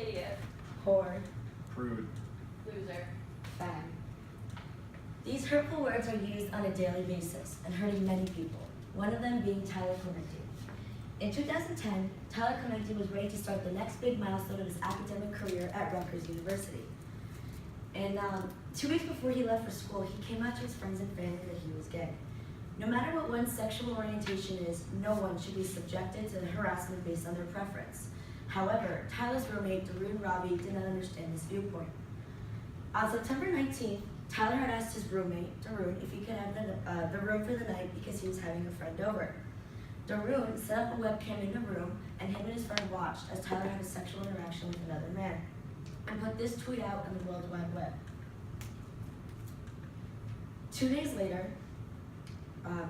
Idiot. Whore, Prude. Loser. fag. These hurtful words are used on a daily basis and hurting many people, one of them being Tyler Clementi. In 2010, Tyler Clementi was ready to start the next big milestone of his academic career at Rutgers University. And 2 weeks before he left for school, he came out to his friends and family that he was gay. No matter what one's sexual orientation is, no one should be subjected to harassment based on their preference. However, Tyler's roommate, Darun Rabi, did not understand this viewpoint. On September 19th, Tyler had asked his roommate, Darun, if he could have the room for the night because he was having a friend over. Darun set up a webcam in the room, and him and his friend watched as Tyler had a sexual interaction with another man, and put this tweet out on the World Wide Web. 2 days later,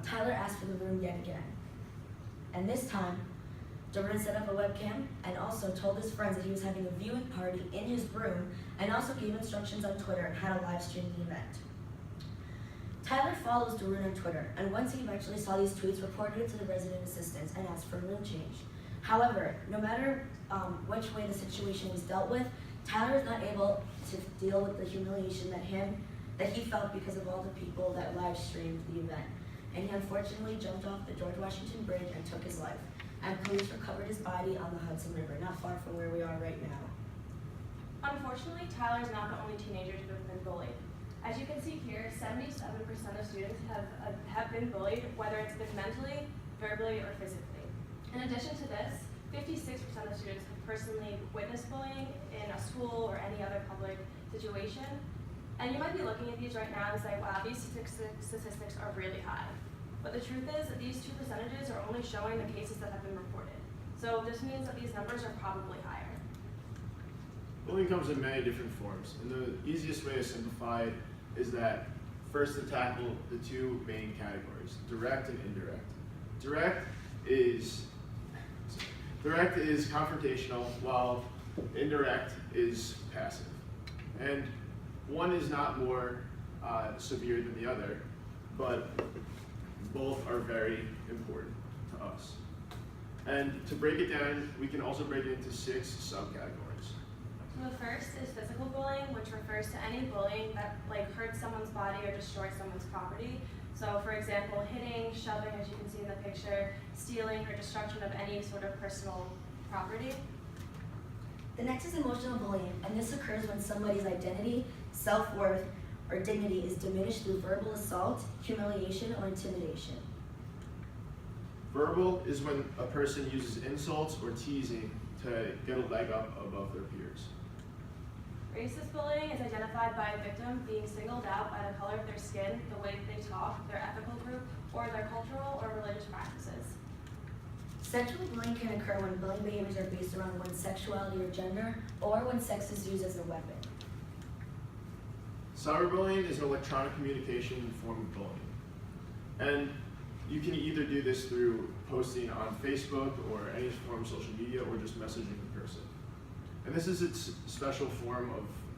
Tyler asked for the room yet again. And this time, Darun set up a webcam and also told his friends that he was having a viewing party in his room, and also gave instructions on Twitter and had a live stream the event. Tyler follows Darun on Twitter, and once he eventually saw these tweets, reported it to the resident assistants and asked for a room change. However, no matter which way the situation was dealt with, Tyler was not able to deal with the humiliation that he felt because of all the people that live streamed the event. And he unfortunately jumped off the George Washington Bridge and took his life. And police recovered his body on the Hudson River, not far from where we are right now. Unfortunately, Tyler is not the only teenager to have been bullied. As you can see here, 77% of students have been bullied, whether it's been mentally, verbally, or physically. In addition to this, 56% of students have personally witnessed bullying in a school or any other public situation. And you might be looking at these right now and say, wow, these statistics are really high. But the truth is that these two percentages are only showing the cases that have been reported. So this means that these numbers are probably higher. Bullying comes in many different forms, and the easiest way to simplify it is that first to tackle the two main categories, direct and indirect. Direct is confrontational, while indirect is passive. And one is not more severe than the other, but both are very important to us. And to break it down, we can also break it into 6 subcategories. So the first is physical bullying, which refers to any bullying that hurts someone's body or destroys someone's property. So for example, hitting, shoving, as you can see in the picture, stealing, or destruction of any sort of personal property. The next is emotional bullying, and this occurs when somebody's identity, self-worth, or dignity is diminished through verbal assault, humiliation, or intimidation. Verbal is when a person uses insults or teasing to get a leg up above their peers. Racist bullying is identified by a victim being singled out by the color of their skin, the way that they talk, their ethical group, or their cultural or religious practices. Sexual bullying can occur when bullying behaviors are based around one's sexuality or gender, or when sex is used as a weapon. Cyberbullying is an electronic communication form of bullying. And you can either do this through posting on Facebook or any form of social media, or just messaging the person. And this is its special form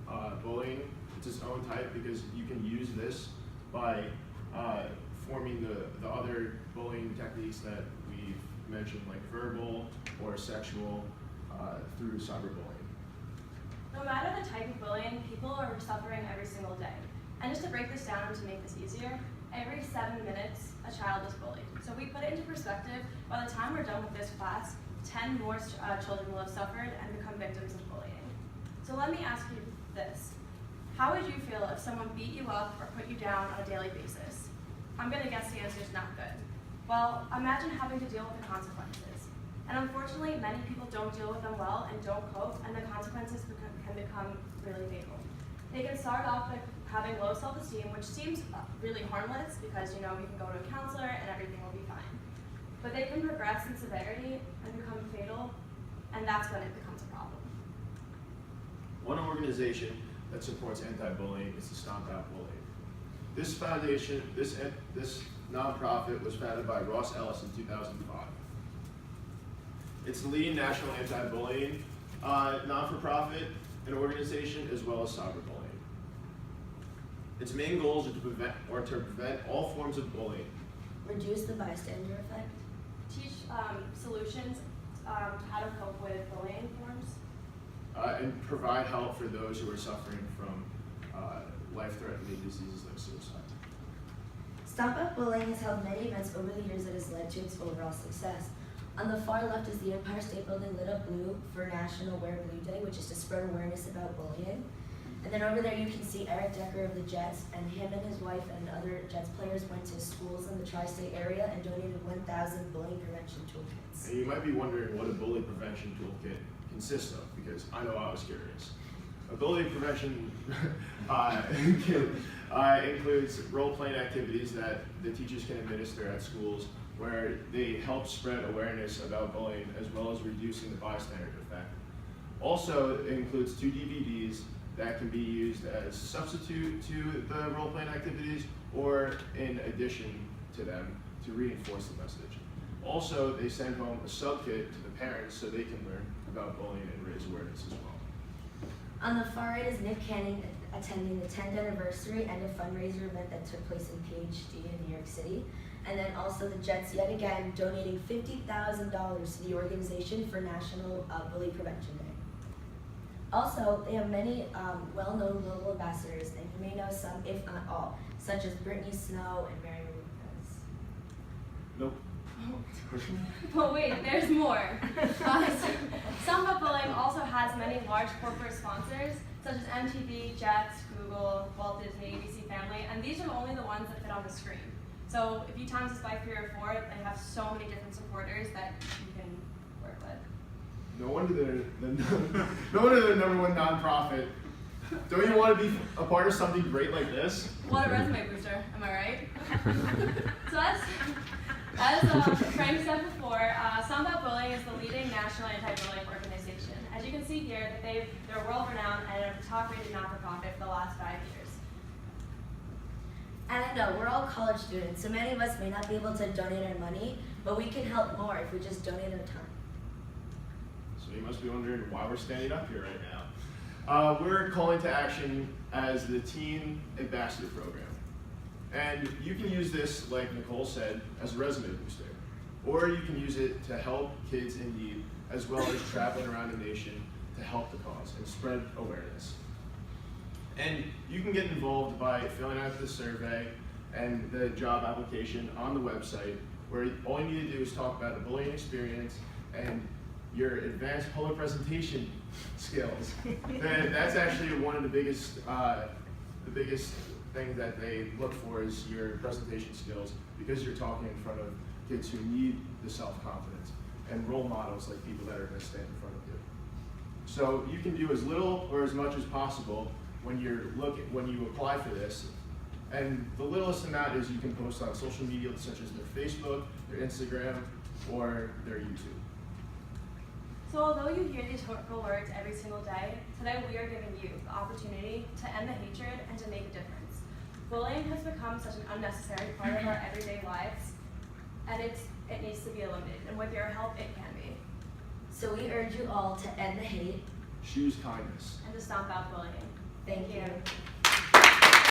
of bullying. It's its own type because you can use this by forming the other bullying techniques that we've mentioned, like verbal or sexual, through cyberbullying. No matter the type of bullying, people are suffering every single day. And just to break this down and to make this easier, every 7 minutes, a child is bullied. So if we put it into perspective, by the time we're done with this class, 10 more children will have suffered and become victims of bullying. So let me ask you this. How would you feel if someone beat you up or put you down on a daily basis? I'm gonna guess the answer is not good. Well, imagine having to deal with the consequences. And unfortunately, many people don't deal with them well and don't cope, and the consequences can become really fatal. They can start off by having low self-esteem, which seems really harmless because you can go to a counselor and everything will be fine. But they can progress in severity and become fatal, and that's when it becomes a problem. One organization that supports anti-bullying is the Stomp Out Bullying. This foundation, this nonprofit was founded by Ross Ellis in 2005. It's the leading national anti-bullying non-for-profit and organization, as well as cyberbullying. Its main goals are to prevent all forms of bullying. Reduce the bystander effect. Teach solutions to how to cope with bullying forms. And and provide help for those who are suffering from life-threatening diseases like suicide. Stomp Out Bullying has held many events over the years that has led to its overall success. On the far left is the Empire State Building lit up blue for National Wear Blue Day, which is to spread awareness about bullying. And then over there you can see Eric Decker of the Jets, and him and his wife and other Jets players went to schools in the tri-state area and donated 1,000 bullying prevention toolkits. And you might be wondering what a bully prevention toolkit consists of, because I know I was curious. A bully prevention kit includes role-playing activities that the teachers can administer at schools where they help spread awareness about bullying as well as reducing the bystander effect. Also, it includes 2 DVDs that can be used as substitute to the role-playing activities or in addition to them to reinforce the message. Also, they send home a sub-kit to the parents so they can learn about bullying and raise awareness as well. On the far right is Nick Canning attending the 10th anniversary and a fundraiser event that took place in PhD in New York City. And then also the Jets yet again donating $50,000 to the organization for National Bully Prevention Day. Also, they have many well-known global ambassadors, and you may know some, if not all, such as Brittany Snow and Mary Lopez. Nope. But wait, there's more. Stomp Out Bullying also has many large corporate sponsors, such as MTV, Jets, Google, Walt Disney, ABC Family, and these are only the ones that fit on the screen. So if you times this by 3 or 4, they have so many different supporters that you can work with. No wonder they're the #1 nonprofit. Don't you want to be a part of something great like this? What a resume booster, am I right? So as Frank said before, Stomp Out Bullying is the leading national anti-bullying organization. As you can see here, that they're world-renowned and are the top-rated not-for-profit for the last 5 years. And I know, we're all college students, so many of us may not be able to donate our money, but we can help more if we just donate our time. So you must be wondering why we're standing up here right now. We're calling to action as the Teen Ambassador Program. And you can use this, like Nicole said, as a resume booster. Or you can use it to help kids in need, as well as traveling around the nation to help the cause and spread awareness. And you can get involved by filling out the survey and the job application on the website, where all you need to do is talk about the bullying experience and your advanced public presentation skills. And that's actually one of the biggest thing that they look for is your presentation skills, because you're talking in front of kids who need the self-confidence and role models like people that are going to stand in front of you. So you can do as little or as much as possible when you apply for this. And the littlest amount is you can post on social media such as their Facebook, their Instagram, or their YouTube. So although you hear these hurtful words every single day, today we are giving you the opportunity to end the hatred and to make a difference. Bullying has become such an unnecessary part of our everyday lives, and it needs to be eliminated, and with your help, it can be. So we urge you all to end the hate. Choose kindness. And to stomp out bullying. Thank you.